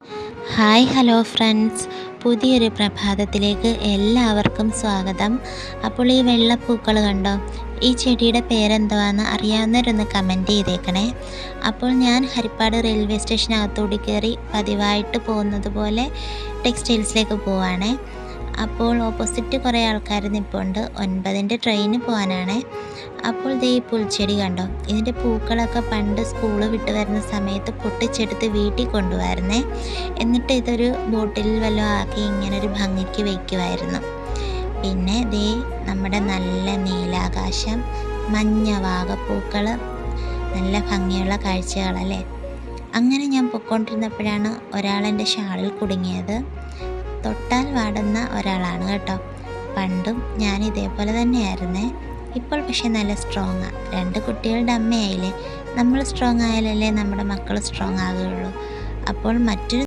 Hi hello friends, പുതിയൊരു പ്രഭാതത്തിലേക്ക് എല്ലാവർക്കും സ്വാഗതം. അപ്പോൾ ഈ വെള്ളപ്പൂക്കൾ കണ്ടോ? ഈ ചെടിയുടെ പേരെന്തുവാന്ന് അറിയാവുന്നവരൊന്ന് കമൻറ്റ് ചെയ്തേക്കണേ. അപ്പോൾ ഞാൻ ഹരിപ്പാട് റെയിൽവേ സ്റ്റേഷനകത്തൂടി കയറി പതിവായിട്ട് പോകുന്നത് പോലെ ടെക്സ്റ്റൈൽസിലേക്ക് പോവാണേ. അപ്പോൾ ഓപ്പോസിറ്റ് കുറേ ആൾക്കാർ നിൽപ്പുണ്ട്. 9ൻ്റെ ട്രെയിന് പോകാനാണേ. അപ്പോൾ ദേ ഈ പുൽച്ചെടി കണ്ടോ? ഇതിൻ്റെ പൂക്കളൊക്കെ പണ്ട് സ്കൂള് വിട്ട് വരുന്ന സമയത്ത് പൊട്ടിച്ചെടുത്ത് വീട്ടിൽ കൊണ്ടുവരുന്നേ. എന്നിട്ട് ഇതൊരു ബോട്ടിലിൽ വല്ലതും ആക്കി ഇങ്ങനൊരു ഭംഗിക്ക് വയ്ക്കുമായിരുന്നു. പിന്നെ ദേ നമ്മുടെ നല്ല നീലാകാശം, മഞ്ഞ വാഗപ്പൂക്കൾ, നല്ല ഭംഗിയുള്ള കാഴ്ചകളല്ലേ. അങ്ങനെ ഞാൻ പൊയ്ക്കൊണ്ടിരുന്നപ്പോഴാണ് ഒരാളെൻ്റെ ഷാളിൽ കുടുങ്ങിയത്. തൊട്ടാൽ വാടുന്ന ഒരാളാണ് കേട്ടോ. പണ്ടും ഞാൻ ഇതേപോലെ തന്നെയായിരുന്നേ. ഇപ്പോൾ പക്ഷേ നല്ല സ്ട്രോങ്ങാണ്. 2 കുട്ടികളുടെ അമ്മയായില്ലേ. നമ്മൾ സ്ട്രോങ് ആയാലല്ലേ നമ്മുടെ മക്കൾ സ്ട്രോങ് ആകുകയുള്ളൂ. അപ്പോൾ മറ്റൊരു